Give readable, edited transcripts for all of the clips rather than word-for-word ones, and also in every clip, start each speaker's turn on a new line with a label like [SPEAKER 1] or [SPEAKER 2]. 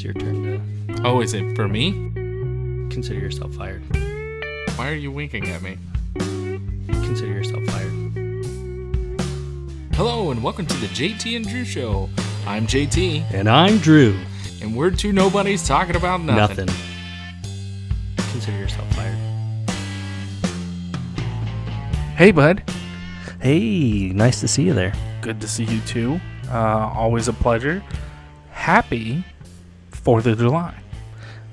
[SPEAKER 1] it's your turn to
[SPEAKER 2] Oh, is it for me?
[SPEAKER 1] consider yourself fired.
[SPEAKER 2] Why are you winking at me?
[SPEAKER 1] Consider yourself fired.
[SPEAKER 2] Hello, and welcome to the JT and Drew Show. I'm JT,
[SPEAKER 1] And I'm Drew.
[SPEAKER 2] and we're two nobodies talking about nothing.
[SPEAKER 1] Consider yourself fired.
[SPEAKER 3] Hey, bud.
[SPEAKER 1] Hey, nice to see you there.
[SPEAKER 3] Good to see you too. Always a pleasure. Happy 4th of July.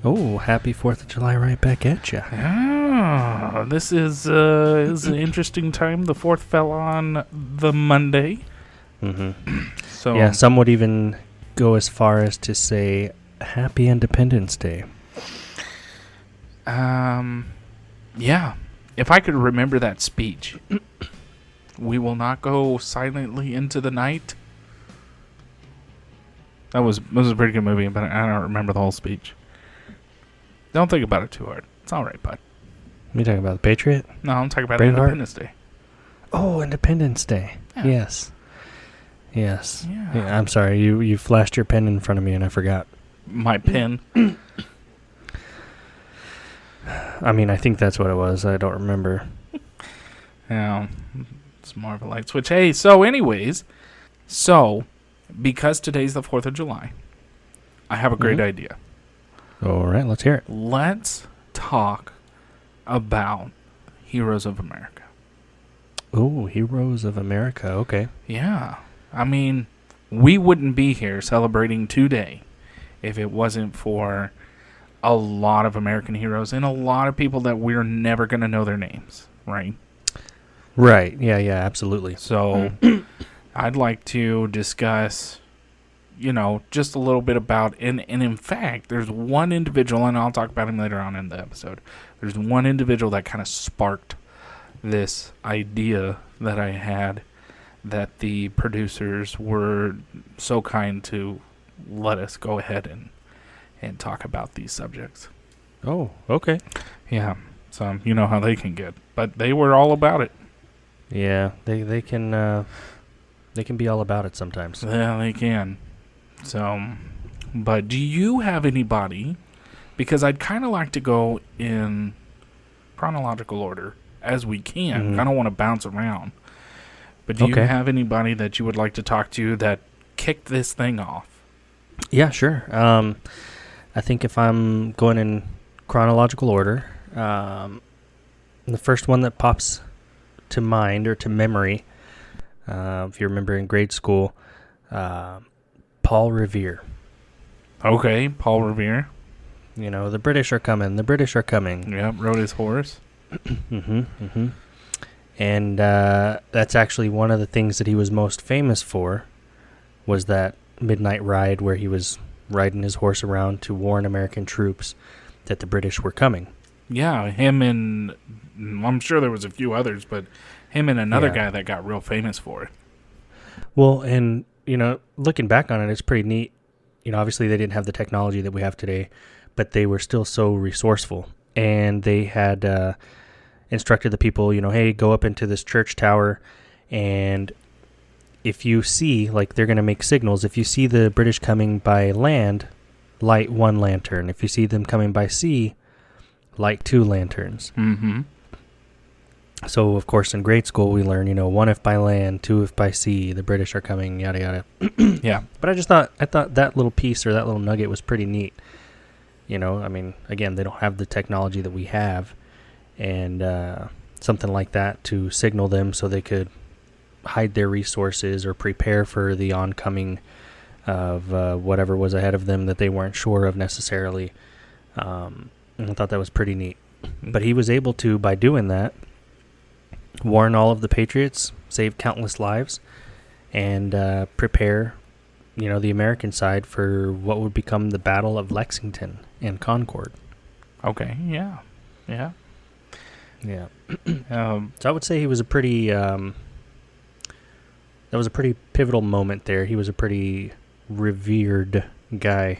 [SPEAKER 1] Oh, happy 4th of July right back at you.
[SPEAKER 3] Ah, this is an interesting time. The 4th fell on the Monday.
[SPEAKER 1] Mm-hmm.
[SPEAKER 3] So
[SPEAKER 1] Yeah, some would even go as far as to say Happy Independence Day.
[SPEAKER 3] yeah. If I could remember that speech, we will not go silently into the night. That was a pretty good movie, but I don't remember the whole speech. Don't think about it too hard. It's all right, bud.
[SPEAKER 1] You talking about the Patriot?
[SPEAKER 3] No, I'm talking about
[SPEAKER 1] Braveheart?
[SPEAKER 3] Independence Day.
[SPEAKER 1] Oh, Independence Day.
[SPEAKER 3] Yeah.
[SPEAKER 1] Yes. Yes.
[SPEAKER 3] Yeah.
[SPEAKER 1] Yeah, I'm sorry. You flashed your pen in front of me and I forgot.
[SPEAKER 3] My pen.
[SPEAKER 1] I mean, I think that's what it was. I don't remember.
[SPEAKER 3] Yeah, it's more of a light switch. Hey, so anyways, because today's the 4th of July, I have a great
[SPEAKER 1] Mhm.
[SPEAKER 3] idea.
[SPEAKER 1] All right, let's hear it.
[SPEAKER 3] Let's talk about Heroes of America.
[SPEAKER 1] Oh, Heroes of America. Okay.
[SPEAKER 3] Yeah. I mean, we wouldn't be here celebrating today if it wasn't for a lot of American heroes and a lot of people that we're never going to know their names, right?
[SPEAKER 1] Right. Yeah, absolutely.
[SPEAKER 3] So I'd like to discuss, just a little bit about, and in fact, there's one individual, and I'll talk about him later on in the episode. There's one individual that kind of sparked this idea that I had, that the producers were so kind to let us go ahead and talk about these subjects.
[SPEAKER 1] Oh, okay.
[SPEAKER 3] Yeah, so you know how they can get, but they were all about it.
[SPEAKER 1] Yeah, they can be all about it sometimes.
[SPEAKER 3] Yeah, they can. So, but do you have anybody? Because I'd kind of like to go in chronological order as we can.
[SPEAKER 1] Mhm.
[SPEAKER 3] I don't want to bounce around. But do you
[SPEAKER 1] Okay.
[SPEAKER 3] have anybody that you would like to talk to that kicked this thing off?
[SPEAKER 1] Yeah, sure. I think if I'm going in chronological order, the first one that pops to mind or to memory, if you remember in grade school, Paul Revere.
[SPEAKER 3] Okay, Paul Revere.
[SPEAKER 1] The British are coming. The British are coming.
[SPEAKER 3] Yep, rode his horse.
[SPEAKER 1] And that's actually one of the things that he was most famous for, was that midnight ride where he was riding his horse around to warn American troops that the British were coming.
[SPEAKER 3] Yeah, him and I'm sure there was a few others, but him and another
[SPEAKER 1] Yeah.
[SPEAKER 3] guy that got real famous for it.
[SPEAKER 1] Well, and, looking back on it, it's pretty neat. Obviously they didn't have the technology that we have today, but they were still so resourceful. And they had instructed the people, hey, go up into this church tower, and if you see, they're going to make signals. If you see the British coming by land, light one lantern. If you see them coming by sea, light two lanterns.
[SPEAKER 3] Mm-hmm.
[SPEAKER 1] So, of course, in grade school, we learn, one if by land, two if by sea, the British are coming, yada, yada.
[SPEAKER 3] Yeah.
[SPEAKER 1] But I thought that little piece or that little nugget was pretty neat. I mean, again, they don't have the technology that we have, and something like that to signal them so they could hide their resources or prepare for the oncoming of whatever was ahead of them that they weren't sure of necessarily. And I thought that was pretty neat. But he was able to, by doing that, warn all of the patriots, save countless lives, and prepare, the American side for what would become the Battle of Lexington and Concord.
[SPEAKER 3] Okay, yeah. Yeah.
[SPEAKER 1] Yeah. So I would say he was a pretty, that was a pretty pivotal moment there. He was a pretty revered guy.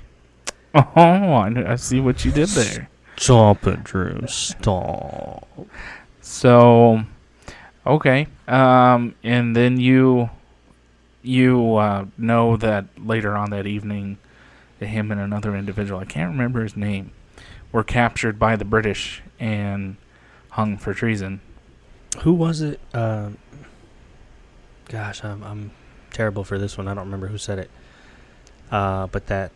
[SPEAKER 3] Oh, I see what you did there.
[SPEAKER 1] Stop it, Drew. Stop.
[SPEAKER 3] So, okay. And then you know that later on that evening, him and another individual, I can't remember his name, were captured by the British and hung for treason.
[SPEAKER 1] Who was it? Gosh, I'm terrible for this one. I don't remember who said it. But that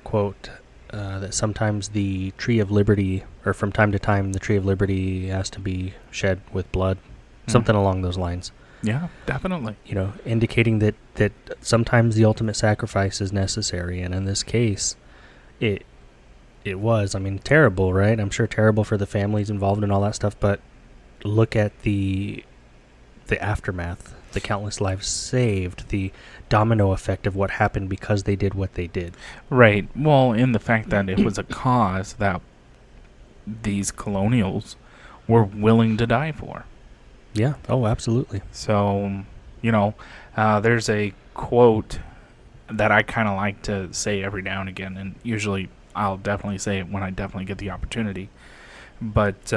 [SPEAKER 1] quote, that sometimes the Tree of Liberty, or from time to time, the Tree of Liberty has to be shed with blood. Something along those lines.
[SPEAKER 3] Yeah, definitely.
[SPEAKER 1] You know, indicating that sometimes the ultimate sacrifice is necessary. And in this case, it was, I mean, terrible, right? I'm sure terrible for the families involved and all that stuff. But look at the aftermath, the countless lives saved, the domino effect of what happened because they did what they did.
[SPEAKER 3] Right. Well, in the fact that it was a cause that these colonials were willing to die for.
[SPEAKER 1] Yeah. Oh, absolutely.
[SPEAKER 3] So, there's a quote that I kind of like to say every now and again, and usually I'll definitely say it when I definitely get the opportunity. But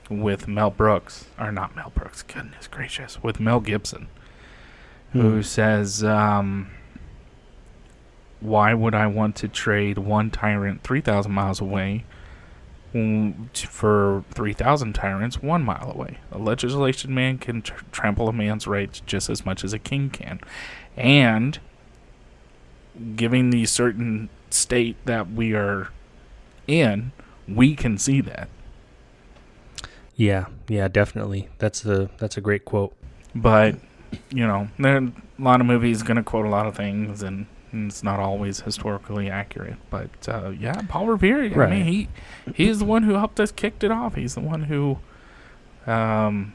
[SPEAKER 3] with Mel Brooks, or not Mel Brooks, goodness gracious, with Mel Gibson, who says, why would I want to trade one tyrant 3,000 miles away for 3,000 tyrants 1 mile away? A legislation man can trample a man's rights just as much as a king can. And giving the certain state that we are in, we can see that.
[SPEAKER 1] Yeah, definitely. That's a great quote.
[SPEAKER 3] But, there are a lot of movies going to quote a lot of things, and it's not always historically accurate. But, Paul Revere,
[SPEAKER 1] right.
[SPEAKER 3] I mean, he's the one who helped us kicked it off. He's the one who helped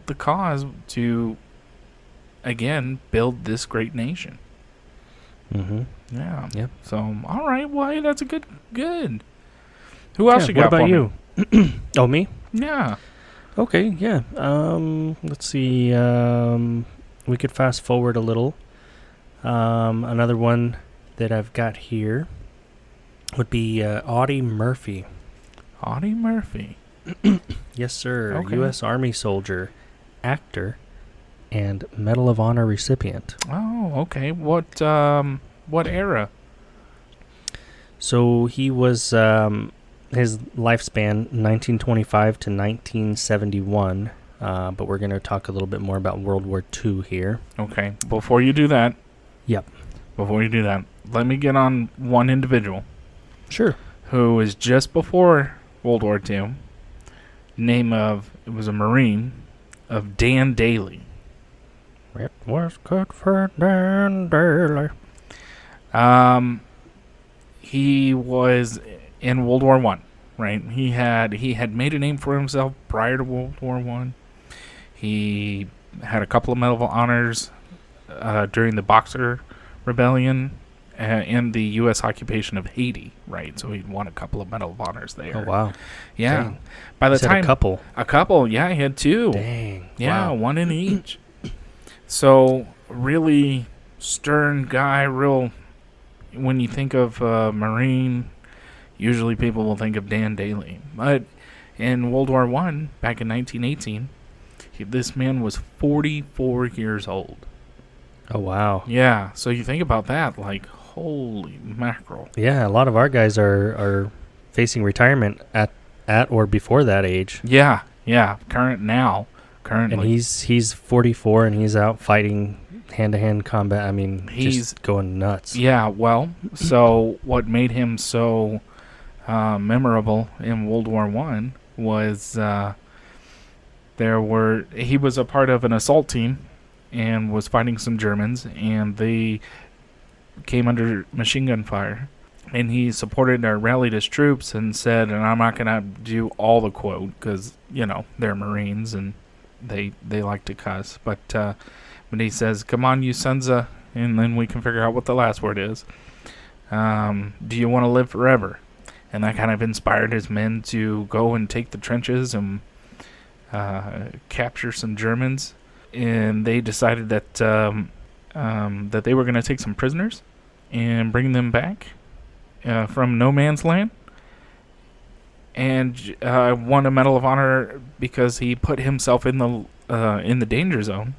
[SPEAKER 3] the cause to, again, build this great nation.
[SPEAKER 1] Mm-hmm.
[SPEAKER 3] Yeah.
[SPEAKER 1] Yep.
[SPEAKER 3] So, all right. Well, hey, that's a good. Who else you got
[SPEAKER 1] for me?
[SPEAKER 3] What about
[SPEAKER 1] you? Oh, me?
[SPEAKER 3] Yeah.
[SPEAKER 1] Okay, yeah. Let's see. We could fast forward a little. Another one that I've got here would be Audie Murphy.
[SPEAKER 3] Audie Murphy.
[SPEAKER 1] Yes, sir.
[SPEAKER 3] Okay.
[SPEAKER 1] U.S. Army soldier, actor, and Medal of Honor recipient.
[SPEAKER 3] Oh, okay. What era?
[SPEAKER 1] So he was his lifespan 1925 to 1971. But we're going to talk a little bit more about World War II here.
[SPEAKER 3] Okay. Before you do that.
[SPEAKER 1] Yep.
[SPEAKER 3] Before you do that, let me get on one individual.
[SPEAKER 1] Sure.
[SPEAKER 3] Who was just before World War II. It was a Marine, of Dan Daly.
[SPEAKER 1] It was good for Dan Daly.
[SPEAKER 3] He was in World War I, right? He had made a name for himself prior to World War I. He had a couple of Medal of Honors during the Boxer Rebellion and the U.S. occupation of Haiti, right? So he won a couple of Medal of Honors there.
[SPEAKER 1] Oh, wow.
[SPEAKER 3] Yeah.
[SPEAKER 1] Dang.
[SPEAKER 3] By the
[SPEAKER 1] Said
[SPEAKER 3] time
[SPEAKER 1] a couple.
[SPEAKER 3] Yeah, he had two.
[SPEAKER 1] Dang.
[SPEAKER 3] Yeah,
[SPEAKER 1] Wow.
[SPEAKER 3] one in each. So really stern guy. Real. When you think of Marine, usually people will think of Dan Daly. But in World War I, back in 1918, this man was 44 years old.
[SPEAKER 1] Oh, wow.
[SPEAKER 3] Yeah, so you think about that, like, holy mackerel.
[SPEAKER 1] Yeah, a lot of our guys are facing retirement at or before that age.
[SPEAKER 3] Yeah, currently.
[SPEAKER 1] And he's 44 and he's out fighting hand-to-hand combat. I mean,
[SPEAKER 3] He's
[SPEAKER 1] just going nuts.
[SPEAKER 3] Yeah, well, so what made him so memorable in World War I was he was a part of an assault team and was fighting some Germans, and they came under machine gun fire. And he supported or rallied his troops and said, and I'm not going to do all the quote because, they're Marines and they like to cuss. But he says, "Come on, you sons of," and then we can figure out what the last word is. Do you want to live forever? And that kind of inspired his men to go and take the trenches and capture some Germans. And they decided that that they were going to take some prisoners and bring them back from no man's land. And won a Medal of Honor because he put himself in the danger zone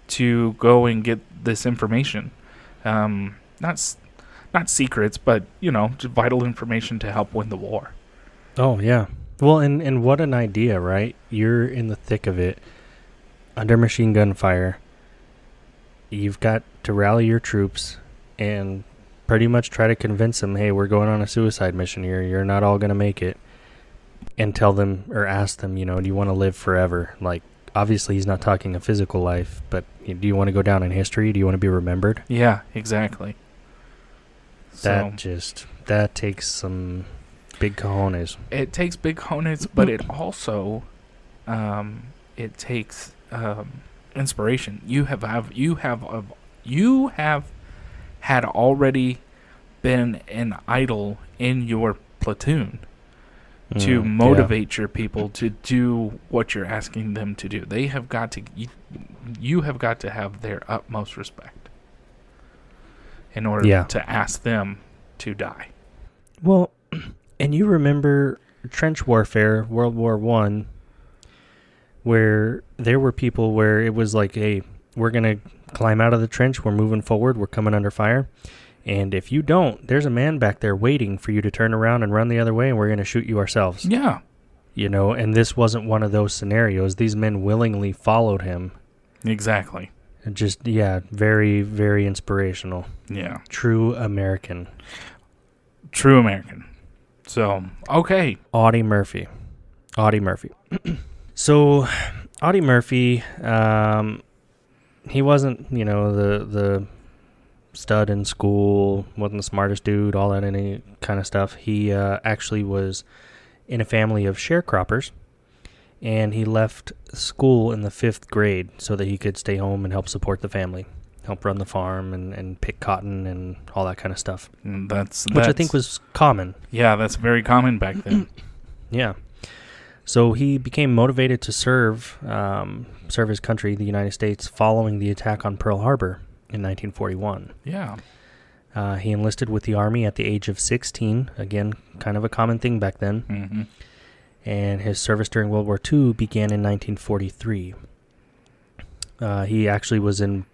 [SPEAKER 3] to go and get this information. And not secrets, but just vital information to help win the war.
[SPEAKER 1] Oh, yeah. Well, and what an idea, right? You're in the thick of it, under machine gun fire. You've got to rally your troops and pretty much try to convince them, hey, we're going on a suicide mission here. You're not all going to make it. And tell them or ask them, do you want to live forever? Like, obviously he's not talking a physical life, but do you want to go down in history? Do you want to be remembered?
[SPEAKER 3] Yeah, exactly.
[SPEAKER 1] That takes some big cojones.
[SPEAKER 3] It takes big cojones, but it also it takes inspiration. You have had already been an idol in your platoon to motivate your people to do what you're asking them to do. They have got to you have got to have their utmost respect in order to ask them to die.
[SPEAKER 1] Well, and you remember trench warfare, World War I, where there were people where it was like, hey, we're going to climb out of the trench, we're moving forward, we're coming under fire. And if you don't, there's a man back there waiting for you to turn around and run the other way, and we're going to shoot you ourselves.
[SPEAKER 3] Yeah.
[SPEAKER 1] And this wasn't one of those scenarios. These men willingly followed him.
[SPEAKER 3] Exactly.
[SPEAKER 1] And just, very, very inspirational.
[SPEAKER 3] Yeah.
[SPEAKER 1] True American.
[SPEAKER 3] True American. So, okay.
[SPEAKER 1] Audie Murphy. So, Audie Murphy, he wasn't, the stud in school, wasn't the smartest dude, all that any kind of stuff. He actually was in a family of sharecroppers, and he left school in the 5th grade so that he could stay home and help support the family, help run the farm and pick cotton and all that kind of stuff. Which I think was common.
[SPEAKER 3] Yeah, that's very common back then.
[SPEAKER 1] Yeah. So he became motivated to serve his country, the United States, following the attack on Pearl Harbor in 1941.
[SPEAKER 3] Yeah.
[SPEAKER 1] He enlisted with the Army at the age of 16. Again, kind of a common thing back then.
[SPEAKER 3] Mm-hmm.
[SPEAKER 1] And his service during World War II began in 1943. He actually was in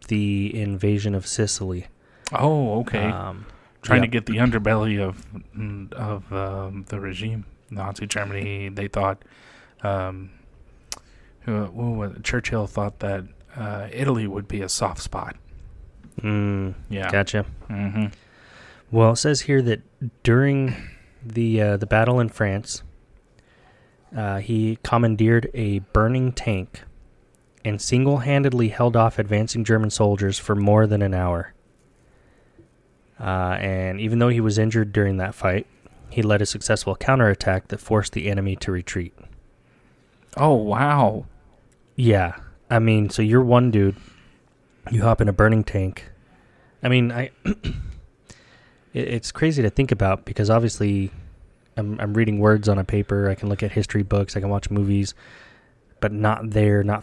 [SPEAKER 1] the invasion of Sicily.
[SPEAKER 3] Oh, okay. Trying to get the underbelly of the regime, Nazi Germany. They thought, Churchill thought that Italy would be a soft spot.
[SPEAKER 1] Yeah. Gotcha.
[SPEAKER 3] Mm-hmm.
[SPEAKER 1] Well, it says here that during the battle in France, he commandeered a burning tank and single-handedly held off advancing German soldiers for more than an hour. And even though he was injured during that fight, he led a successful counterattack that forced the enemy to retreat.
[SPEAKER 3] Oh, wow.
[SPEAKER 1] Yeah. I mean, so you're one dude, you hop in a burning tank. I mean, it's crazy to think about because obviously I'm reading words on a paper, I can look at history books, I can watch movies, but not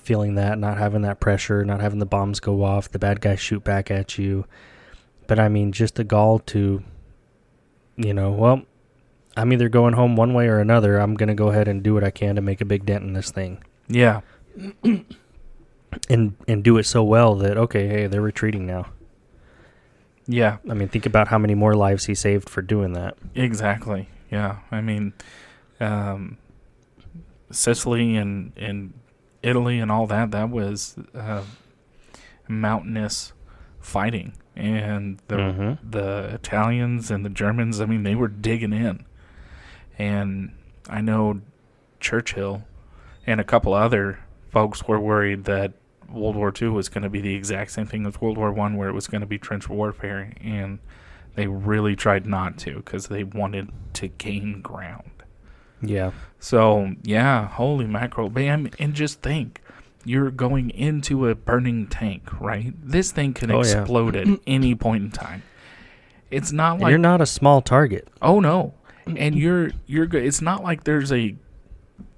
[SPEAKER 1] feeling that, not having that pressure, not having the bombs go off, the bad guys shoot back at you. But I mean, just the gall to, well, I'm either going home one way or another. I'm going to go ahead and do what I can to make a big dent in this thing.
[SPEAKER 3] Yeah.
[SPEAKER 1] And do it so well that, okay, hey, they're retreating now.
[SPEAKER 3] Yeah.
[SPEAKER 1] I mean, think about how many more lives he saved for doing that.
[SPEAKER 3] Exactly. Yeah. I mean, Sicily and Italy and all that was mountainous fighting. And the Italians and the Germans, I mean, they were digging in. And I know Churchill and a couple other folks were worried that World War II was going to be the exact same thing as World War I, where it was going to be trench warfare. And they really tried not to because they wanted to gain ground.
[SPEAKER 1] Yeah.
[SPEAKER 3] So, yeah, holy mackerel. Man, and just think. You're going into a burning tank, right? This thing can explode at any point in time. It's not like...
[SPEAKER 1] You're not a small target.
[SPEAKER 3] Oh, no. And you're good. It's not like there's a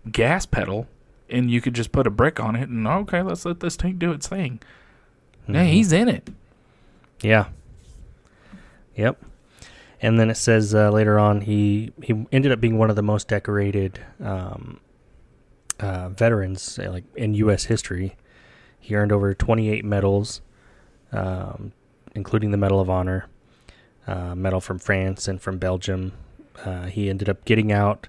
[SPEAKER 3] gas pedal and you could just put a brick on it and, okay, let's let this tank do its thing. Mm-hmm. Yeah, he's in it.
[SPEAKER 1] Yeah. Yep. And then it says later on he ended up being one of the most decorated veterans like in U.S. history. He earned over 28 medals, including the Medal of Honor, medal from France and from Belgium. He ended up getting out.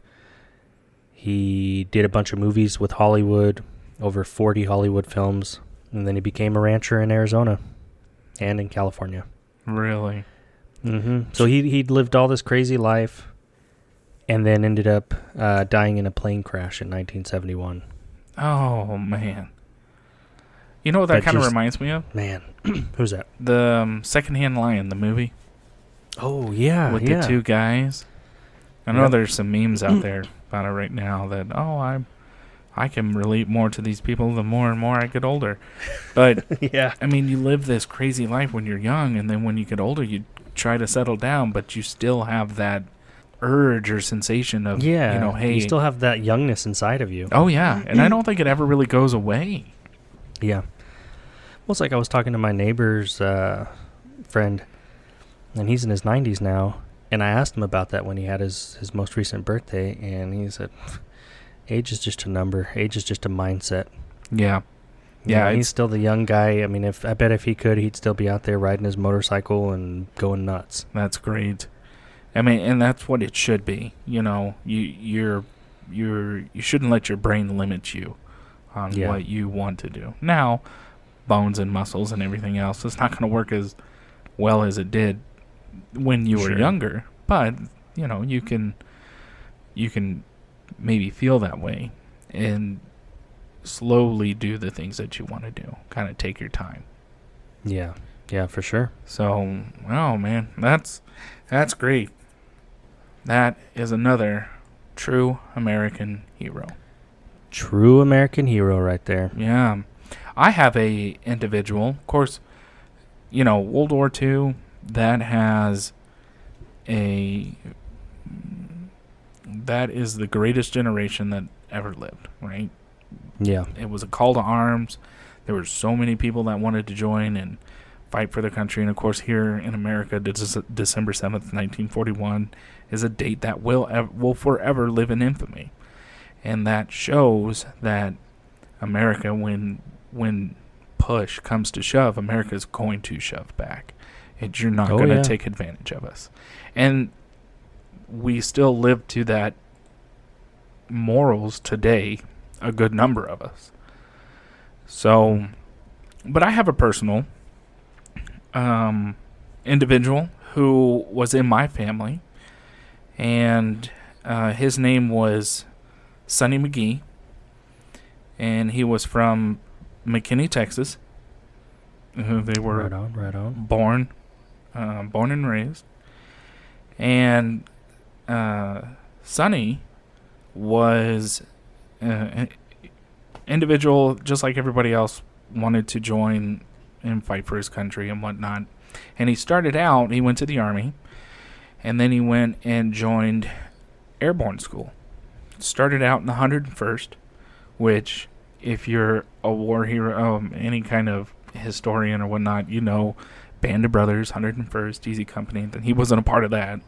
[SPEAKER 1] He did a bunch of movies with Hollywood, over 40 Hollywood films, and then he became a rancher in Arizona and in California.
[SPEAKER 3] Really?
[SPEAKER 1] Mm-hmm. So he'd lived all this crazy life, and then ended up dying in a plane crash in 1971.
[SPEAKER 3] Oh, man. You know what that kind of reminds me of?
[SPEAKER 1] Man, who's that?
[SPEAKER 3] The Secondhand Lion, the movie.
[SPEAKER 1] Oh, yeah.
[SPEAKER 3] With the two guys. I know there's some memes out there about it right now that, I can relate more to these people the more and more I get older. But,
[SPEAKER 1] yeah.
[SPEAKER 3] I mean, you live this crazy life when you're young, and then when you get older, you try to settle down, but you still have that urge or sensation of, hey.
[SPEAKER 1] You still have that youngness inside of you.
[SPEAKER 3] Oh, yeah. And I don't think it ever really goes away.
[SPEAKER 1] Yeah. Well, it's like I was talking to my neighbor's friend, and he's in his 90s now, and I asked him about that when he had his most recent birthday, and he said, age is just a number. Age is just a mindset.
[SPEAKER 3] Yeah.
[SPEAKER 1] Yeah, he's still the young guy. I mean, I bet if he could, he'd still be out there riding his motorcycle and going nuts.
[SPEAKER 3] That's great. I mean, and that's what it should be. You shouldn't let your brain limit you on what you want to do. Now, bones and muscles and everything else, it's not going to work as well as it did when you were younger. But you can maybe feel that way and slowly do the things that you want to do. Kind of take your time.
[SPEAKER 1] Yeah, for sure.
[SPEAKER 3] So, oh man, that's great. That is another true American hero.
[SPEAKER 1] True American hero right there.
[SPEAKER 3] Yeah. I have a individual, of course, World War II, that is the greatest generation that ever lived, right?
[SPEAKER 1] Yeah.
[SPEAKER 3] It was a call to arms. There were so many people that wanted to join and fight for their country. And, of course, here in America, December 7th, 1941, is a date that will forever live in infamy. And that shows that America, when push comes to shove, America is going to shove back. You're not going to take advantage of us. And we still live to that morals today, a good number of us. So, but I have a personal individual who was in my family, and his name was Sonny McGee, and he was from McKinney, Texas. They were
[SPEAKER 1] right on.
[SPEAKER 3] born and raised. And Sonny was an individual, just like everybody else, wanted to join and fight for his country and whatnot. And he started out, he went to the Army, and then he went and joined airborne school. Started out in the 101st, which, if you're a war hero, any kind of historian or whatnot, Band of Brothers, 101st, Easy Company. Then he wasn't a part of that,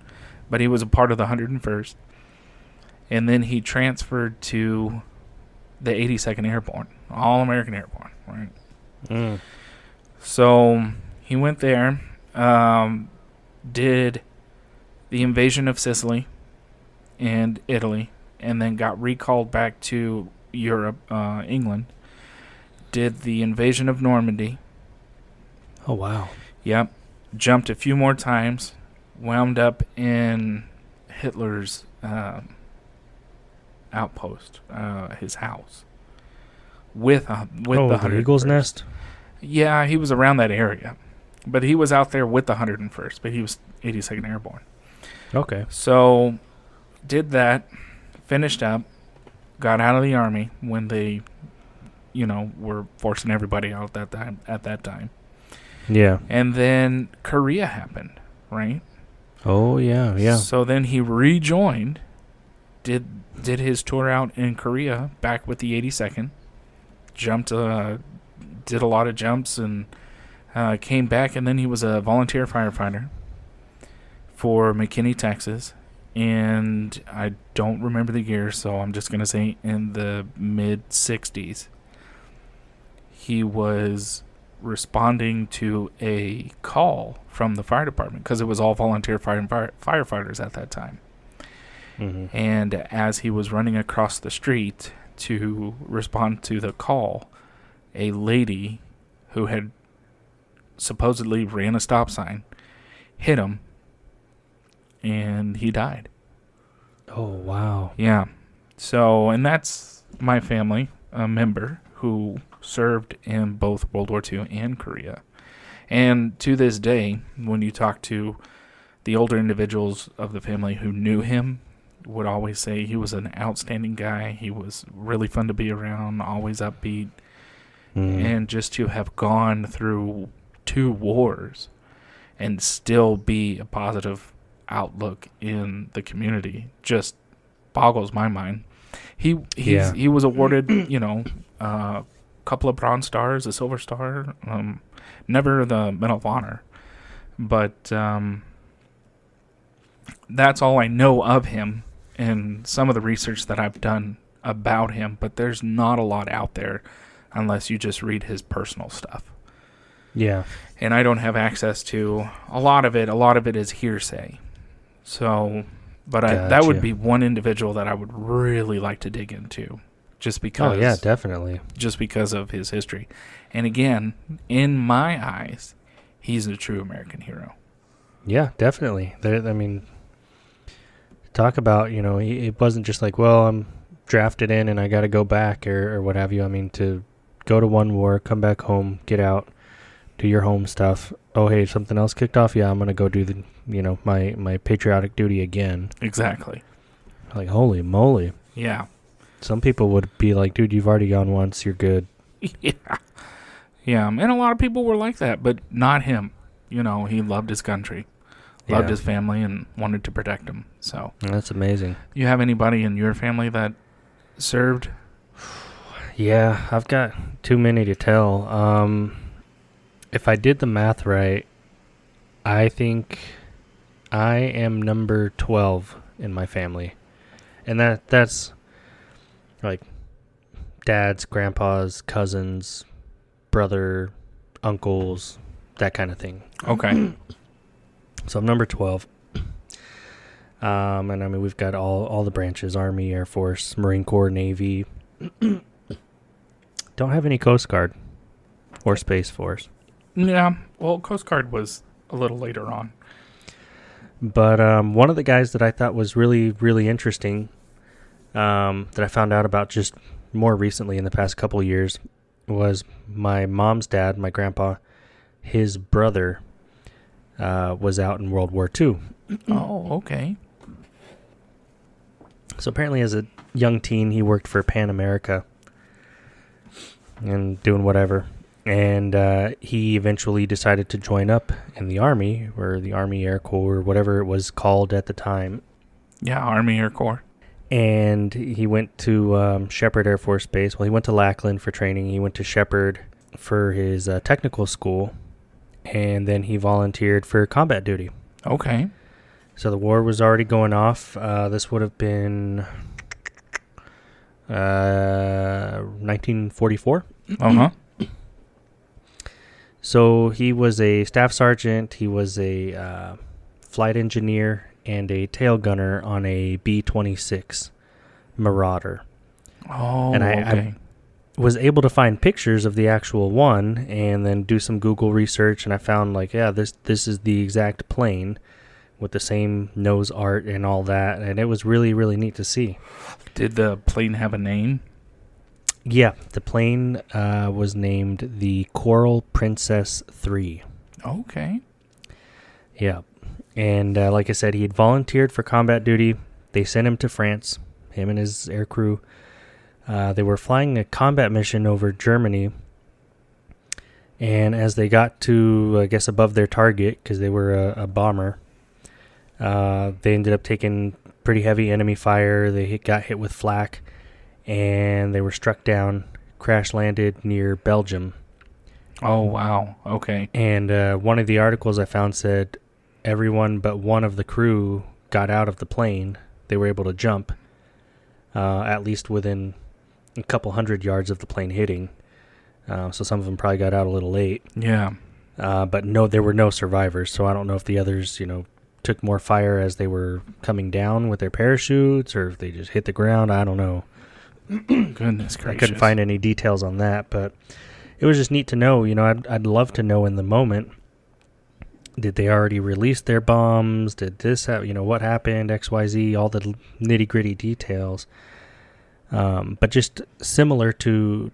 [SPEAKER 3] but he was a part of the 101st. And then he transferred to the 82nd Airborne, All-American Airborne, right?
[SPEAKER 1] Mm.
[SPEAKER 3] So he went there, did the invasion of Sicily and Italy, and then got recalled back to Europe, England. Did the invasion of Normandy.
[SPEAKER 1] Oh, wow.
[SPEAKER 3] Yep. Jumped a few more times. Wound up in Hitler's outpost, his house. With the
[SPEAKER 1] Eagle's Nest?
[SPEAKER 3] Yeah, he was around that area. But he was out there with the 101st, but he was 82nd Airborne.
[SPEAKER 1] Okay.
[SPEAKER 3] So, did that, finished up, got out of the Army when they, were forcing everybody out at that time.
[SPEAKER 1] Yeah.
[SPEAKER 3] And then Korea happened, right?
[SPEAKER 1] Oh, yeah.
[SPEAKER 3] So then he rejoined, did his tour out in Korea, back with the 82nd, jumped, did a lot of jumps, and came back, and then he was a volunteer firefighter for McKinney, Texas, and I don't remember the year, so I'm just going to say in the mid-60s. He was responding to a call from the fire department, because it was all volunteer firefighters at that time.
[SPEAKER 1] Mm-hmm.
[SPEAKER 3] And as he was running across the street to respond to the call, a lady who had supposedly ran a stop sign hit him, and he died.
[SPEAKER 1] Oh, wow.
[SPEAKER 3] Yeah. So, and that's my family, a member who served in both World War II and Korea. And to this day, when you talk to the older individuals of the family who knew him, would always say he was an outstanding guy. He was really fun to be around, always upbeat. And just to have gone through 2 wars and still be a positive outlook in the community just boggles my mind. He was awarded, a couple of Bronze Stars, a Silver Star, never the Medal of Honor. But that's all I know of him and some of the research that I've done about him. But there's not a lot out there unless you just read his personal stuff.
[SPEAKER 1] Yeah.
[SPEAKER 3] And I don't have access to a lot of it. A lot of it is hearsay. So, but that would be one individual that I would really like to dig into, just because.
[SPEAKER 1] Oh yeah, definitely.
[SPEAKER 3] Just because of his history, and again, in my eyes, he's a true American hero.
[SPEAKER 1] Yeah, definitely. I mean, talk about, it wasn't just like, well, I'm drafted in and I got to go back or what have you. I mean, to go to one war, come back home, get out, do your home stuff. Oh, hey, something else kicked off? Yeah, I'm going to go do my patriotic duty again.
[SPEAKER 3] Exactly.
[SPEAKER 1] Like, holy moly.
[SPEAKER 3] Yeah.
[SPEAKER 1] Some people would be like, dude, you've already gone once. You're good.
[SPEAKER 3] Yeah. Yeah. And a lot of people were like that, but not him. He loved his country, loved his family, and wanted to protect them. So
[SPEAKER 1] that's amazing.
[SPEAKER 3] You have anybody in your family that served?
[SPEAKER 1] Yeah, I've got too many to tell. If I did the math right, I think I am number 12 in my family. And that's like dads, grandpas, cousins, brother, uncles, that kind of thing.
[SPEAKER 3] Okay.
[SPEAKER 1] So I'm number 12. And I mean, we've got all the branches: Army, Air Force, Marine Corps, Navy. Don't have any Coast Guard or Space Force.
[SPEAKER 3] Yeah, well, Coast Guard was a little later on.
[SPEAKER 1] But one of the guys that I thought was really, really interesting, that I found out about just more recently in the past couple of years, was my mom's dad, my grandpa. His brother was out in World War II.
[SPEAKER 3] Oh, okay.
[SPEAKER 1] So apparently as a young teen, he worked for Pan America and doing whatever. And he eventually decided to join up in the Army, or the Army Air Corps, or whatever it was called at the time.
[SPEAKER 3] Yeah, Army Air Corps.
[SPEAKER 1] And he went to Shepherd Air Force Base. Well, he went to Lackland for training. He went to Shepherd for his technical school. And then he volunteered for combat duty.
[SPEAKER 3] Okay.
[SPEAKER 1] So the war was already going off. This would have been 1944.
[SPEAKER 3] Uh-huh.
[SPEAKER 1] So he was a staff sergeant, he was a flight engineer, and a tail gunner on a B-26 Marauder.
[SPEAKER 3] Oh,
[SPEAKER 1] and
[SPEAKER 3] okay.
[SPEAKER 1] I was able to find pictures of the actual one and then do some Google research, and I found, this is the exact plane with the same nose art and all that, and it was really, really neat to see.
[SPEAKER 3] Did the plane have a name?
[SPEAKER 1] Yeah, the plane was named the Coral Princess 3.
[SPEAKER 3] Okay.
[SPEAKER 1] Yeah. And like I said, he had volunteered for combat duty. They sent him to France, him and his air crew. They were flying a combat mission over Germany. And as they got to, I guess, above their target, because they were a bomber, they ended up taking pretty heavy enemy fire. They got hit with flak. And they were struck down, crash landed near Belgium.
[SPEAKER 3] Oh, wow. Okay.
[SPEAKER 1] And one of the articles I found said everyone but one of the crew got out of the plane. They were able to jump, at least within a couple hundred yards of the plane hitting. So some of them probably got out a little late.
[SPEAKER 3] Yeah.
[SPEAKER 1] But no, there were no survivors. So I don't know if the others, took more fire as they were coming down with their parachutes, or if they just hit the ground. I don't know.
[SPEAKER 3] Goodness gracious.
[SPEAKER 1] I couldn't find any details on that, but it was just neat to know. I'd love to know in the moment. Did they already release their bombs? Did this have, what happened? XYZ, all the nitty gritty details. But just similar to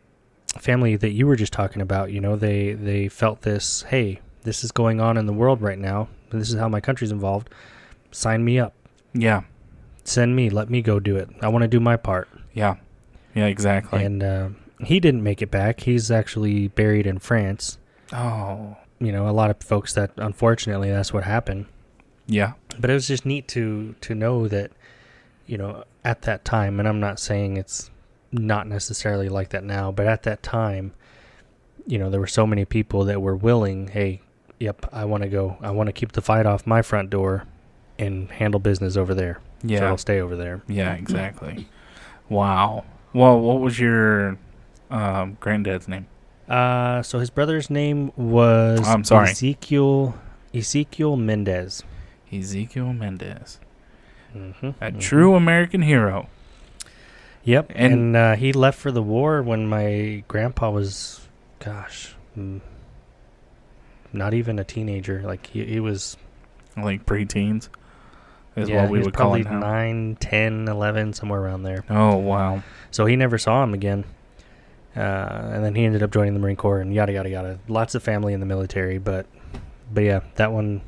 [SPEAKER 1] family that you were just talking about, they felt this, hey, this is going on in the world right now. This is how my country's involved. Sign me up.
[SPEAKER 3] Yeah.
[SPEAKER 1] Send me. Let me go do it. I want to do my part.
[SPEAKER 3] Yeah. Yeah, exactly.
[SPEAKER 1] And he didn't make it back. He's actually buried in France.
[SPEAKER 3] Oh.
[SPEAKER 1] A lot of folks that, unfortunately, that's what happened.
[SPEAKER 3] Yeah.
[SPEAKER 1] But it was just neat to know that, at that time, and I'm not saying it's not necessarily like that now, but at that time, there were so many people that were willing, hey, yep, I want to go. I want to keep the fight off my front door and handle business over there.
[SPEAKER 3] Yeah.
[SPEAKER 1] So I'll stay over there.
[SPEAKER 3] Yeah, exactly. Wow. Well, what was your granddad's name?
[SPEAKER 1] So his brother's name was
[SPEAKER 3] I'm sorry.
[SPEAKER 1] Ezekiel Mendez.
[SPEAKER 3] Ezekiel Mendez.
[SPEAKER 1] Mm-hmm,
[SPEAKER 3] A true American hero.
[SPEAKER 1] Yep.
[SPEAKER 3] And-
[SPEAKER 1] And he left for the war when my grandpa was, not even a teenager. Like he was,
[SPEAKER 3] Like preteens is
[SPEAKER 1] yeah,
[SPEAKER 3] what we
[SPEAKER 1] he was
[SPEAKER 3] would call
[SPEAKER 1] probably
[SPEAKER 3] it now.
[SPEAKER 1] 9, 10, 11, somewhere around there.
[SPEAKER 3] Oh, wow.
[SPEAKER 1] So he never saw him again. And then he ended up joining the Marine Corps and yada, yada, yada. Lots of family in the military, but yeah, that one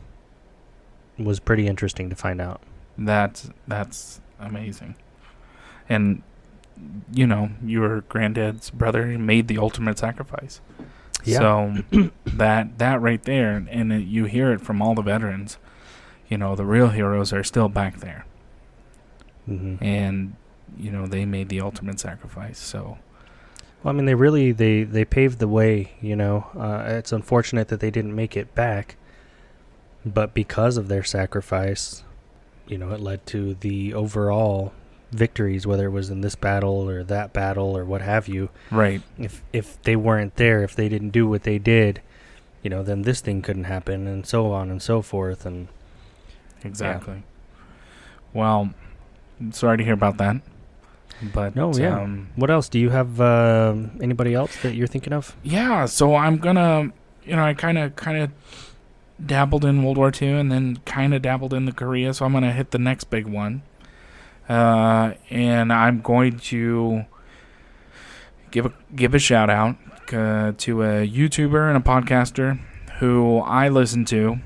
[SPEAKER 1] was pretty interesting to find out.
[SPEAKER 3] That's amazing. And, your granddad's brother made the ultimate sacrifice.
[SPEAKER 1] Yeah.
[SPEAKER 3] So that right there, and you hear it from all the veterans, the real heroes are still back there.
[SPEAKER 1] Mm-hmm.
[SPEAKER 3] And, they made the ultimate sacrifice. So,
[SPEAKER 1] Well, I mean, they paved the way, It's unfortunate that they didn't make it back, but because of their sacrifice, it led to the overall victories, whether it was in this battle or that battle or what have you.
[SPEAKER 3] right.
[SPEAKER 1] If they weren't there, if they didn't do what they did, then this thing couldn't happen, and so on and so forth. And
[SPEAKER 3] Exactly. Well, sorry to hear about that. But
[SPEAKER 1] no, yeah. What else? Do you have anybody else that you're thinking of?
[SPEAKER 3] yeah, so I'm gonna, I kind of dabbled in World War II and then kind of dabbled in the Korea, so I'm gonna hit the next big one, and I'm going to give a shout out to a YouTuber and a podcaster who I listen to,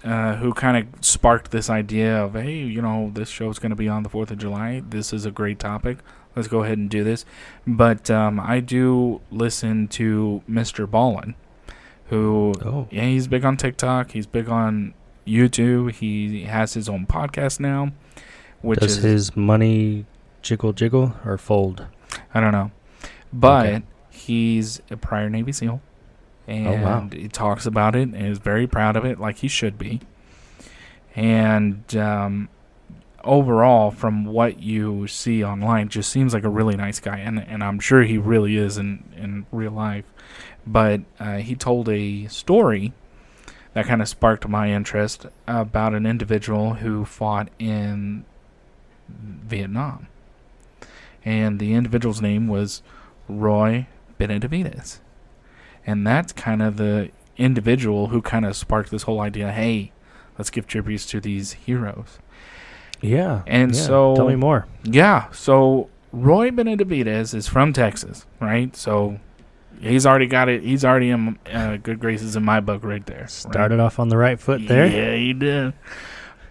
[SPEAKER 3] who kind of sparked this idea of, hey, this show's going to be on the 4th of July. This is a great topic. Let's go ahead and do this. But I do listen to Mr. Ballin, who, yeah, he's big on TikTok. He's big on YouTube. He has his own podcast now.
[SPEAKER 1] Does his money jiggle or fold?
[SPEAKER 3] I don't know. But
[SPEAKER 1] Okay.
[SPEAKER 3] he's a prior Navy SEAL. And
[SPEAKER 1] wow.
[SPEAKER 3] he talks about it and is very proud of it, like he should be. And overall, from what you see online, just seems like a really nice guy. And I'm sure he really is in real life. But he told a story that kind of sparked my interest about an individual who fought in Vietnam. And the individual's name was Roy Benavides. And that's kind of the individual who kind of sparked this whole idea, hey, let's give tributes to these heroes.
[SPEAKER 1] Yeah.
[SPEAKER 3] And
[SPEAKER 1] yeah.
[SPEAKER 3] so...
[SPEAKER 1] Tell me more.
[SPEAKER 3] Yeah, so Roy Benavides is from Texas, right? So he's already got it. He's already in good graces in my book right there.
[SPEAKER 1] Started off on the right foot there.
[SPEAKER 3] Yeah, he did.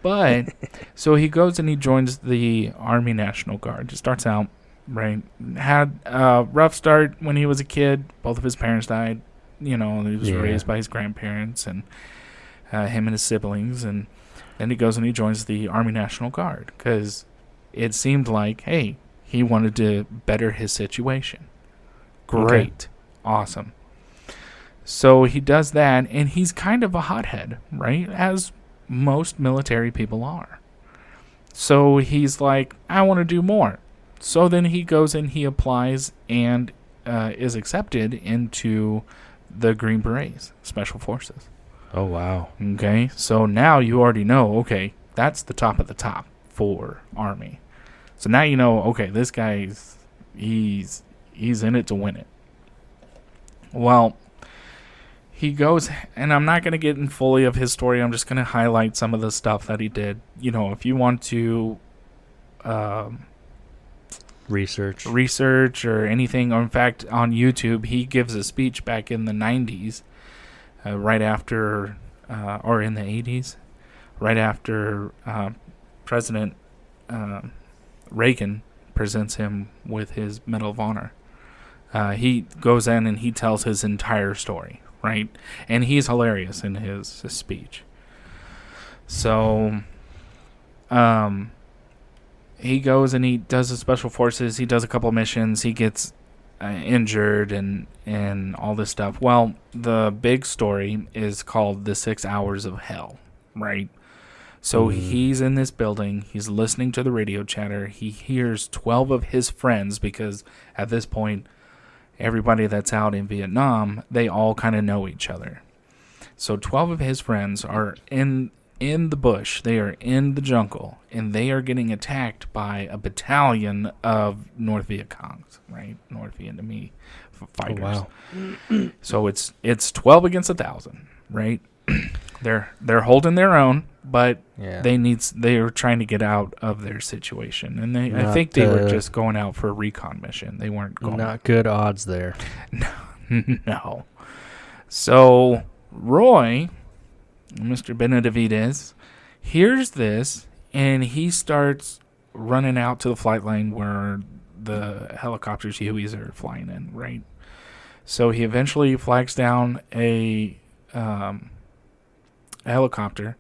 [SPEAKER 3] But, so he goes and he joins the Army National Guard. Just starts out, right? Had a rough start when he was a kid. Both of his parents died. He was raised by his grandparents and him and his siblings. And then he goes and he joins the Army National Guard because it seemed like, hey, he wanted to better his situation. Great.
[SPEAKER 1] Okay.
[SPEAKER 3] Awesome. So he does that, and he's kind of a hothead, right? As most military people are. So he's like, I want to do more. So then he goes and he applies and is accepted into the Green Berets, Special Forces.
[SPEAKER 1] Oh, wow.
[SPEAKER 3] Okay, so now you already know, okay, that's the top of the top for Army. So now you know, okay, this guy's, he's in it to win it. Well, he goes, and I'm not going to get in fully of his story. I'm just going to highlight some of the stuff that he did. You know, if you want to research or anything, or in fact, on YouTube, he gives a speech back in the 90s, right after, or in the 80s, right after President Reagan presents him with his Medal of Honor. He goes in and he tells his entire story, right? And he's hilarious in his speech. So, he goes and he does the Special Forces. He does a couple missions. He gets injured and all this stuff. Well, the big story is called The 6 Hours of Hell, right? So he's in this building. He's listening to the radio chatter. He hears 12 of his friends, because at this point, everybody that's out in Vietnam, they all kind of know each other. So 12 of his friends are in the bush. They are in the jungle, and they are getting attacked by a battalion of North Viet Congs, right? North Vietnamese fighters.
[SPEAKER 1] Oh, wow.
[SPEAKER 3] So it's 12 against 1,000, right? They're holding their own, but they are trying to get out of their situation, and I think they were just going out for a recon mission. They weren't going.
[SPEAKER 1] Not good odds there.
[SPEAKER 3] No. So Roy, Mr. Benavides, hears this, and he starts running out to the flight line where the helicopters, Hueys, are flying in, right? So he eventually flags down a helicopter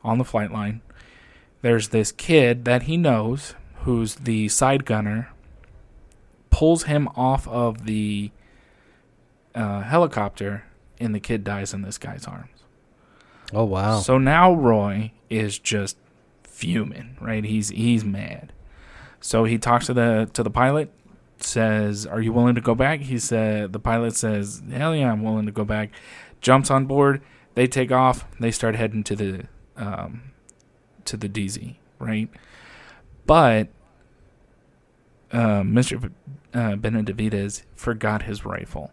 [SPEAKER 3] on the flight line. There's this kid that he knows who's the side gunner, pulls him off of the helicopter, and the kid dies in this guy's arms.
[SPEAKER 1] Oh, wow.
[SPEAKER 3] So now Roy is just fuming, right? He's mad. So he talks to the pilot, says, "Are you willing to go back?" The pilot says, "Hell yeah, I'm willing to go back." Jumps on board. They take off. They start heading to the DZ, right? But Mr. Benavides forgot his rifle.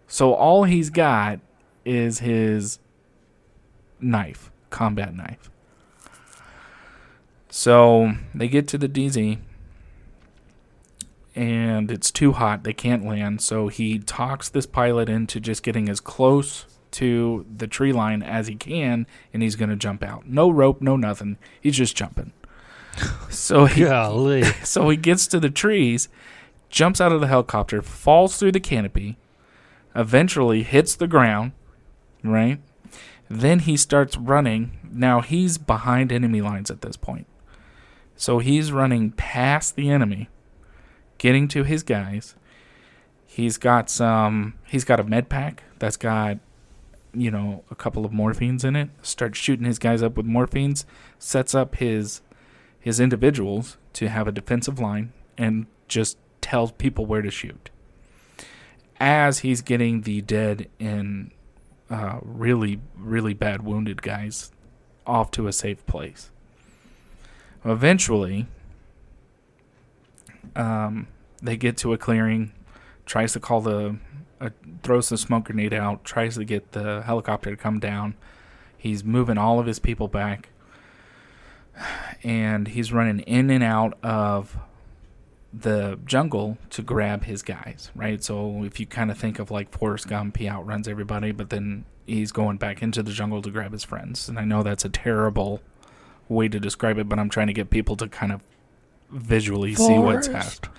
[SPEAKER 3] So all he's got is his knife, combat knife. So they get to the DZ, and it's too hot. They can't land. So he talks this pilot into just getting as close to the tree line as he can, and he's going to jump out. No rope, no nothing. He's just jumping. So he gets to the trees, jumps out of the helicopter, falls through the canopy, eventually hits the ground, right? Then he starts running. Now he's behind enemy lines at this point. So he's running past the enemy, getting to his guys. He's got a med pack that's got, a couple of morphines in it. Starts shooting his guys up with morphines, sets up his individuals to have a defensive line, and just tells people where to shoot. As he's getting the dead and really, really bad wounded guys off to a safe place. Eventually, they get to a clearing, tries to call throws the smoke grenade out, tries to get the helicopter to come down. He's moving all of his people back, and he's running in and out of the jungle to grab his guys, right? So if you kind of think of like Forrest Gump, he outruns everybody, but then he's going back into the jungle to grab his friends. And I know that's a terrible way to describe it, but I'm trying to get people to kind of visually see what's happening,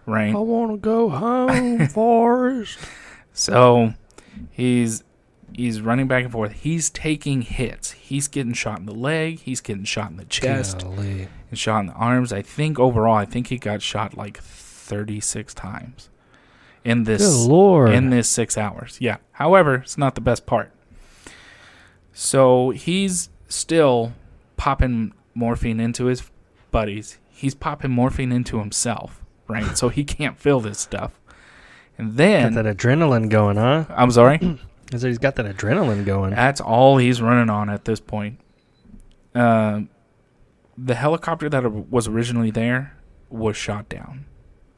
[SPEAKER 3] right?
[SPEAKER 1] I want to go home, Forrest.
[SPEAKER 3] So he's running back and forth. He's taking hits. He's getting shot in the leg. He's getting shot in the chest.
[SPEAKER 1] Golly.
[SPEAKER 3] And shot in the arms. I think he got shot like 36 times in this
[SPEAKER 1] Good Lord.
[SPEAKER 3] in this 6 hours. Yeah. However, it's not the best part. So he's still popping morphine into his buddies. He's popping morphine into himself, right? So he can't feel this stuff. And then
[SPEAKER 1] Got that adrenaline going, huh?
[SPEAKER 3] I'm sorry.
[SPEAKER 1] I said he's got that adrenaline going.
[SPEAKER 3] That's all he's running on at this point. The helicopter that was originally there was shot down.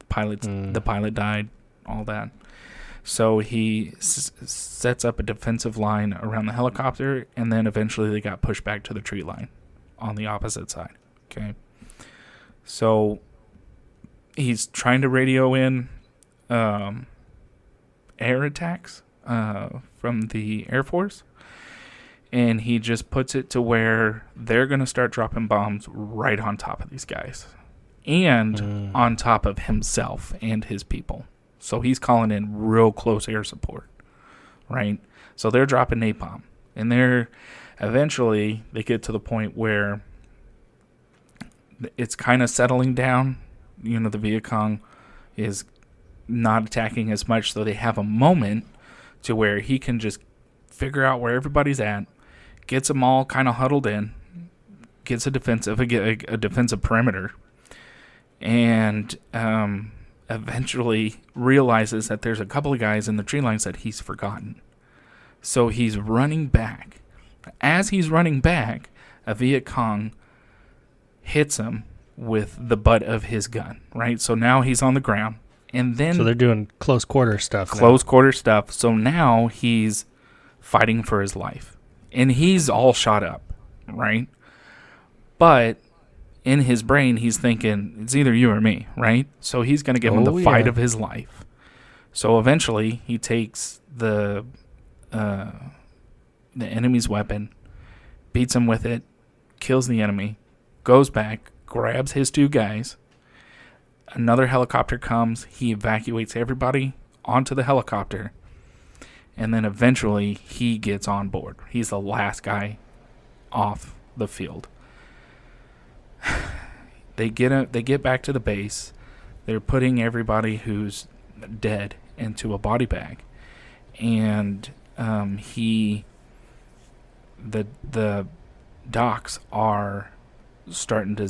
[SPEAKER 3] The pilot died, all that. So he sets up a defensive line around the helicopter, and then eventually they got pushed back to the tree line on the opposite side. Okay. So he's trying to radio in air attacks from the Air Force, and he just puts it to where they're going to start dropping bombs right on top of these guys and on top of himself and his people. So he's calling in real close air support, right? So they're dropping napalm, and eventually they get to the point where it's kind of settling down. You know, the Viet Cong is not attacking as much, so they have a moment to where he can just figure out where everybody's at, gets them all kind of huddled in, gets a defensive perimeter, and eventually realizes that there's a couple of guys in the tree lines that he's forgotten. So he's running back. As he's running back, a Viet Cong hits him with the butt of his gun, right? So now he's on the ground. And then
[SPEAKER 1] So they're doing close quarter stuff.
[SPEAKER 3] So now he's fighting for his life. And he's all shot up, right? But in his brain, he's thinking, it's either you or me, right? So he's going to give him the fight of his life. So eventually, he takes the enemy's weapon, beats him with it, kills the enemy, goes back, grabs his two guys. Another helicopter comes. He evacuates everybody onto the helicopter. And then eventually, he gets on board. He's the last guy off the field. They get back to the base. They're putting everybody who's dead into a body bag. And the docs are starting to...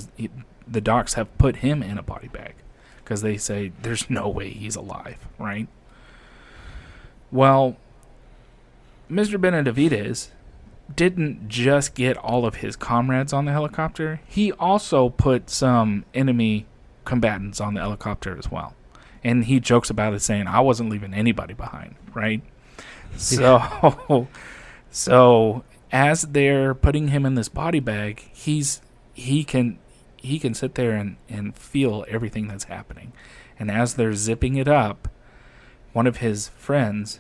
[SPEAKER 3] The docs have put him in a body bag because they say there's no way he's alive, right? Well, Mr. Benavides didn't just get all of his comrades on the helicopter. He also put some enemy combatants on the helicopter as well. And he jokes about it saying, I wasn't leaving anybody behind, right? So as they're putting him in this body bag, he can sit there and feel everything that's happening. And as they're zipping it up, one of his friends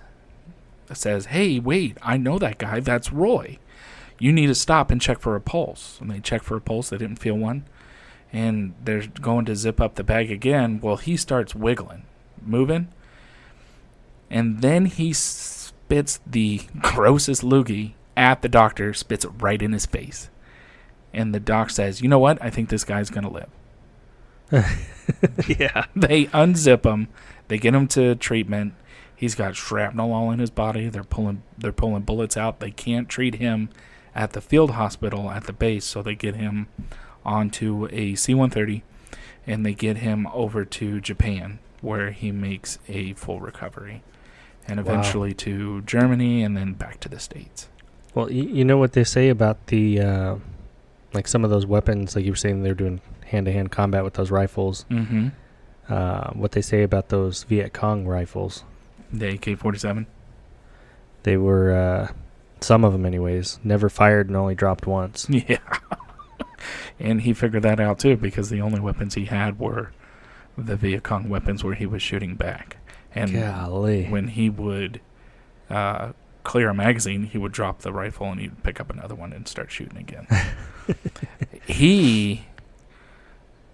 [SPEAKER 3] says, hey, wait, I know that guy. That's Roy. You need to stop and check for a pulse. And they check for a pulse. They didn't feel one. And they're going to zip up the bag again. Well, he starts wiggling, moving. And then he spits the grossest loogie at the doctor, spits it right in his face. And the doc says, you know what? I think this guy's going to live.
[SPEAKER 1] Yeah.
[SPEAKER 3] They unzip him. They get him to treatment. He's got shrapnel all in his body. They're pulling bullets out. They can't treat him at the field hospital at the base, so they get him onto a C-130, and they get him over to Japan, where he makes a full recovery, and eventually to Germany, and then back to the States.
[SPEAKER 1] Well, you know what they say about the, like some of those weapons, like you were saying, they're doing hand-to-hand combat with those rifles.
[SPEAKER 3] Mm-hmm.
[SPEAKER 1] What they say about those Viet Cong rifles.
[SPEAKER 3] The AK-47?
[SPEAKER 1] They were, some of them anyways, never fired and only dropped once.
[SPEAKER 3] Yeah. And he figured that out too, because the only weapons he had were the Viet Cong weapons where he was shooting back. And
[SPEAKER 1] Golly.
[SPEAKER 3] when he would clear a magazine, he would drop the rifle and he'd pick up another one and start shooting again. He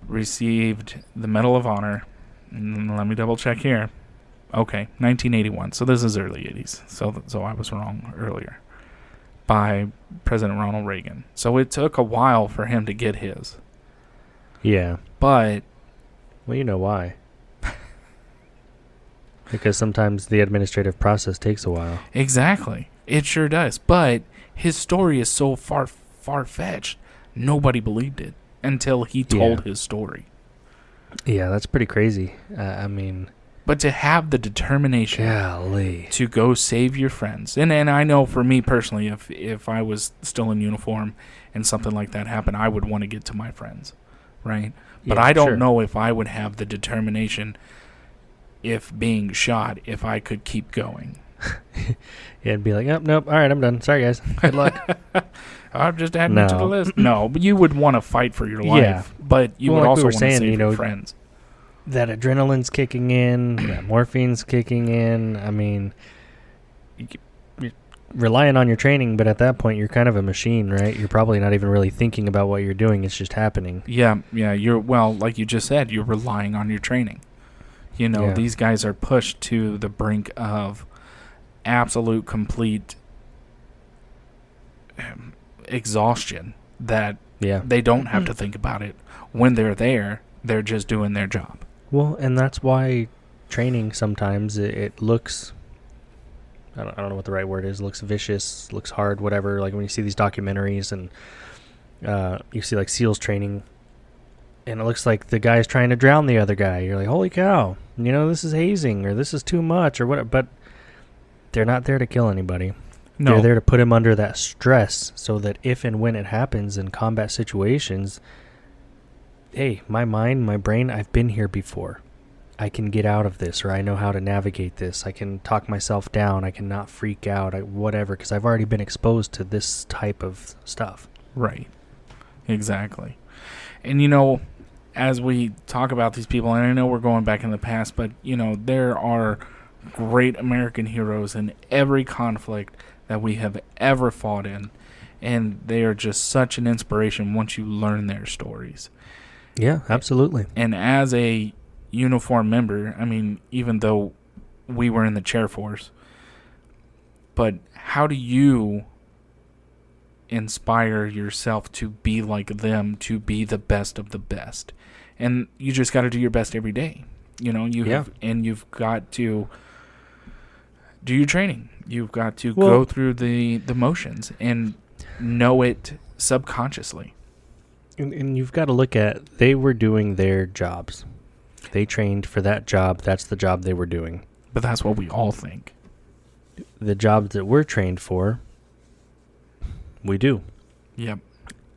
[SPEAKER 3] received the Medal of Honor. Let me double check here. Okay, 1981. So this is early 80s. So I was wrong earlier. By President Ronald Reagan. So it took a while for him to get his.
[SPEAKER 1] Yeah.
[SPEAKER 3] But...
[SPEAKER 1] Well, you know why. Because sometimes the administrative process takes a while.
[SPEAKER 3] Exactly. It sure does. But his story is so far-fetched, nobody believed it until he told his story.
[SPEAKER 1] Yeah, that's pretty crazy. I mean...
[SPEAKER 3] But to have the determination
[SPEAKER 1] Golly.
[SPEAKER 3] to go save your friends. And I know for me personally, if I was still in uniform and something like that happened, I would want to get to my friends, right? But
[SPEAKER 1] Yeah,
[SPEAKER 3] I don't
[SPEAKER 1] sure.
[SPEAKER 3] know if I would have the determination, if being shot, if I could keep going.
[SPEAKER 1] Yeah, it'd be like, oh, nope, all right, I'm done. Sorry, guys. Good luck.
[SPEAKER 3] I've just added it to the
[SPEAKER 1] No.
[SPEAKER 3] list. No, but you would want to fight for your life.
[SPEAKER 1] Yeah.
[SPEAKER 3] But you
[SPEAKER 1] Well,
[SPEAKER 3] would
[SPEAKER 1] like we
[SPEAKER 3] also
[SPEAKER 1] were
[SPEAKER 3] want to
[SPEAKER 1] saying,
[SPEAKER 3] save
[SPEAKER 1] you
[SPEAKER 3] your
[SPEAKER 1] know,
[SPEAKER 3] friends.
[SPEAKER 1] That adrenaline's kicking in, that morphine's kicking in. I mean, you're relying on your training, but at that point, you're kind of a machine, right? You're probably not even really thinking about what you're doing. It's just happening.
[SPEAKER 3] Yeah, well, like you just said, you're relying on your training. You know,
[SPEAKER 1] Yeah.
[SPEAKER 3] these guys are pushed to the brink of absolute, complete exhaustion that
[SPEAKER 1] Yeah.
[SPEAKER 3] they don't have to think about it. When they're there, they're just doing their job.
[SPEAKER 1] Well, and that's why training sometimes it looks, I don't know what the right word is, looks vicious, looks hard, whatever. Like when you see these documentaries and you see like SEALs training and it looks like the guy's trying to drown the other guy. You're like, holy cow, you know, this is hazing or this is too much or whatever. But they're not there to kill anybody.
[SPEAKER 3] No,
[SPEAKER 1] They're there to put him under that stress so that if and when it happens in combat situations, hey, my mind, my brain, I've been here before. I can get out of this, or I know how to navigate this. I can talk myself down. I can not freak out, whatever, because I've already been exposed to this type of stuff.
[SPEAKER 3] right. Exactly. And, you know, as we talk about these people, and I know we're going back in the past, but, you know, there are great American heroes in every conflict that we have ever fought in. And they are just such an inspiration once you learn their stories.
[SPEAKER 1] Yeah, absolutely.
[SPEAKER 3] And as a uniform member, I mean, even though we were in the chair force, but how do you inspire yourself to be like them, to be the best of the best? And you just got to do your best every day. You know, you've got to do your training. You've got to go through the motions and know it subconsciously.
[SPEAKER 1] And you've got to look at, they were doing their jobs. They trained for that job. That's the job they were doing.
[SPEAKER 3] But that's what we all think.
[SPEAKER 1] The jobs that we're trained for, we do.
[SPEAKER 3] Yep.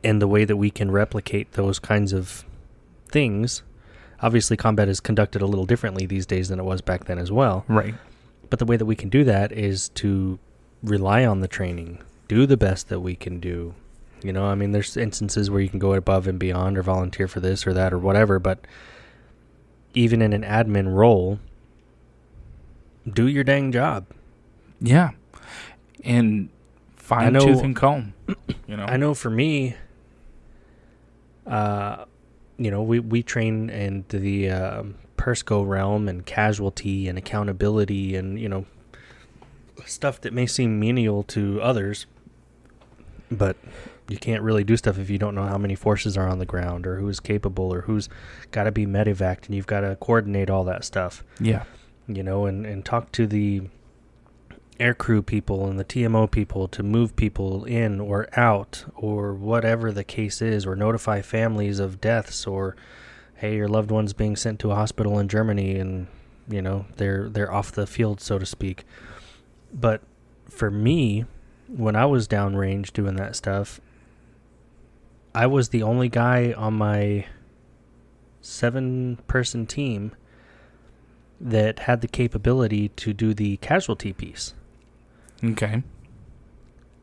[SPEAKER 1] And the way that we can replicate those kinds of things, obviously combat is conducted a little differently these days than it was back then as well.
[SPEAKER 3] Right.
[SPEAKER 1] But the way that we can do that is to rely on the training, do the best that we can do. You know, I mean, there's instances where you can go above and beyond or volunteer for this or that or whatever, but even in an admin role, do your dang job.
[SPEAKER 3] Yeah. And fine tooth and comb. You know.
[SPEAKER 1] I know for me, you know, we train in the PERSCO realm and casualty and accountability and, you know, stuff that may seem menial to others, but you can't really do stuff if you don't know how many forces are on the ground or who's capable or who's got to be medevaced, and you've got to coordinate all that stuff.
[SPEAKER 3] Yeah.
[SPEAKER 1] You know, and talk to the aircrew people and the TMO people to move people in or out or whatever the case is, or notify families of deaths, or hey, your loved one's being sent to a hospital in Germany and, you know, they're off the field, so to speak. But for me, when I was downrange doing that stuff, I was the only guy on my 7-person team that had the capability to do the casualty piece.
[SPEAKER 3] Okay.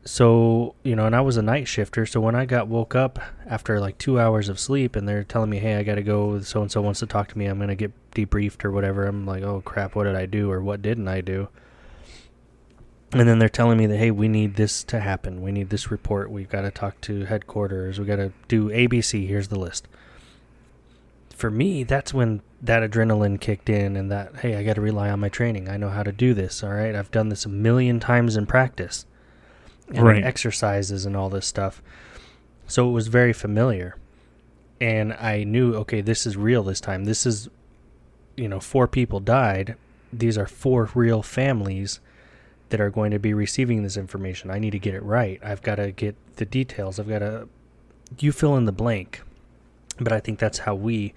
[SPEAKER 1] So, you know, and I was a night shifter, so when I got woke up after like 2 hours of sleep and they're telling me, hey, I got to go, so-and-so wants to talk to me, I'm going to get debriefed or whatever, I'm like, oh crap, what did I do or what didn't I do? And then they're telling me that, hey, we need this to happen. We need this report. We've got to talk to headquarters. We've got to do ABC. Here's the list. For me, that's when that adrenaline kicked in and that, hey, I got to rely on my training. I know how to do this, all right? I've done this 1,000,000 times in practice. And
[SPEAKER 3] Right.
[SPEAKER 1] exercises and all this stuff. So it was very familiar. And I knew, okay, this is real this time. This is, you know, 4 people died. These are 4 real families that are going to be receiving this information. I need to get it right. I've got to get the details. You fill in the blank. But I think that's how we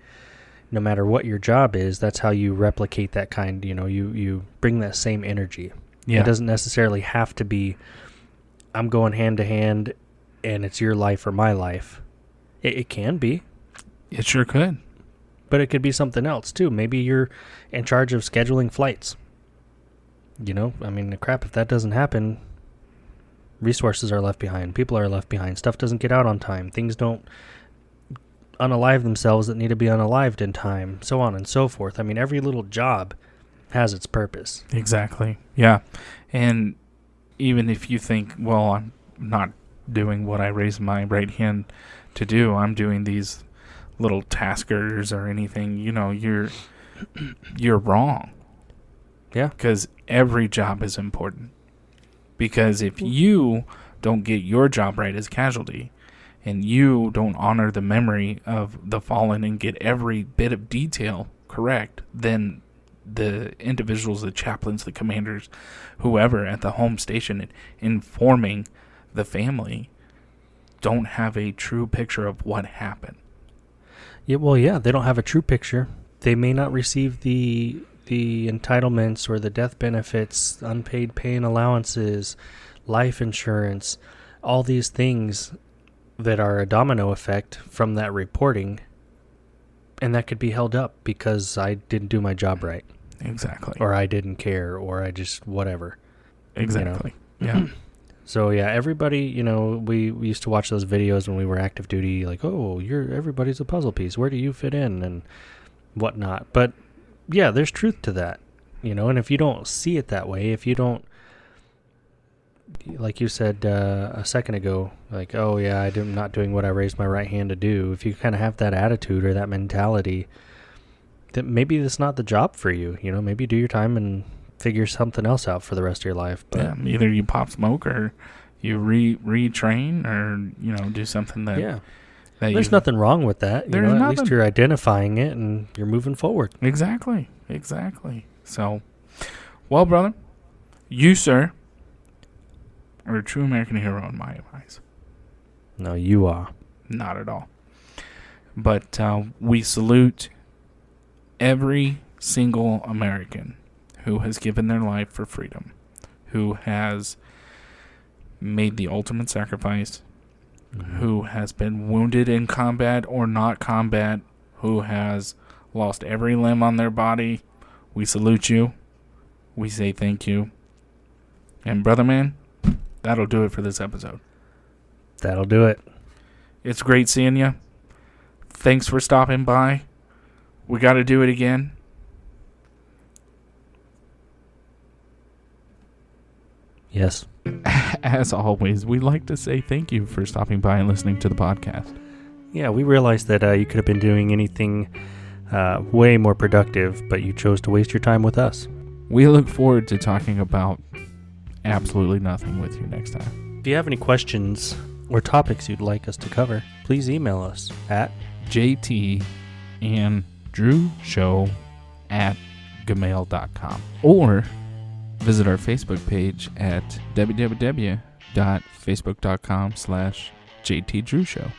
[SPEAKER 1] no matter what your job is, that's how you replicate that kind, you bring that same energy.
[SPEAKER 3] Yeah.
[SPEAKER 1] It doesn't necessarily have to be, I'm going hand to hand and it's your life or my life. It can be.
[SPEAKER 3] It sure could.
[SPEAKER 1] But it could be something else too. Maybe you're in charge of scheduling flights. Crap, if that doesn't happen, resources are left behind. People are left behind. Stuff doesn't get out on time. Things don't unalive themselves that need to be unalived in time, so on and so forth. Every little job has its purpose.
[SPEAKER 3] Exactly. Yeah. And even if you think, well, I'm not doing what I raised my right hand to do, I'm doing these little taskers or anything, you're wrong.
[SPEAKER 1] Yeah.
[SPEAKER 3] Because every job is important. Because if you don't get your job right as casualty, and you don't honor the memory of the fallen and get every bit of detail correct, then the individuals, the chaplains, the commanders, whoever at the home station informing the family don't have a true picture of what happened.
[SPEAKER 1] Yeah, well, yeah, they don't have a true picture. They may not receive the entitlements or the death benefits, unpaid pay and allowances, life insurance, all these things that are a domino effect from that reporting, and that could be held up because I didn't do my job right.
[SPEAKER 3] Exactly.
[SPEAKER 1] Or I didn't care, or I just whatever.
[SPEAKER 3] Exactly. Yeah.
[SPEAKER 1] So yeah, everybody, we used to watch those videos when we were active duty, like, oh, everybody's a puzzle piece. Where do you fit in and whatnot? But yeah, there's truth to that, and if you don't see it that way, if you don't, like you said a second ago, like, oh yeah, I'm not doing what I raised my right hand to do. If you kind of have that attitude or that mentality, that maybe it's not the job for you. Maybe do your time and figure something else out for the rest of your life. But
[SPEAKER 3] yeah, either you pop smoke or you retrain or do something that.
[SPEAKER 1] Yeah. There's nothing wrong with that. At least you're identifying it and you're moving forward.
[SPEAKER 3] Exactly. So, well, brother, you, sir, are a true American hero in my eyes.
[SPEAKER 1] No, you are.
[SPEAKER 3] Not at all. But we salute every single American who has given their life for freedom, who has made the ultimate sacrifice, who has been wounded in combat or not combat, who has lost every limb on their body. We salute you. We say thank you. And brother man, that'll do it for this episode.
[SPEAKER 1] That'll do it.
[SPEAKER 3] It's great seeing you. Thanks for stopping by. We got to do it again.
[SPEAKER 1] Yes.
[SPEAKER 3] As always, we'd like to say thank you for stopping by and listening to the podcast.
[SPEAKER 1] Yeah, we realized that you could have been doing anything way more productive, but you chose to waste your time with us.
[SPEAKER 3] We look forward to talking about absolutely nothing with you next time.
[SPEAKER 1] If you have any questions or topics you'd like us to cover, please email us at
[SPEAKER 3] jtandrewshow@gmail.com or visit our Facebook page at www.facebook.com/JTDrewShow.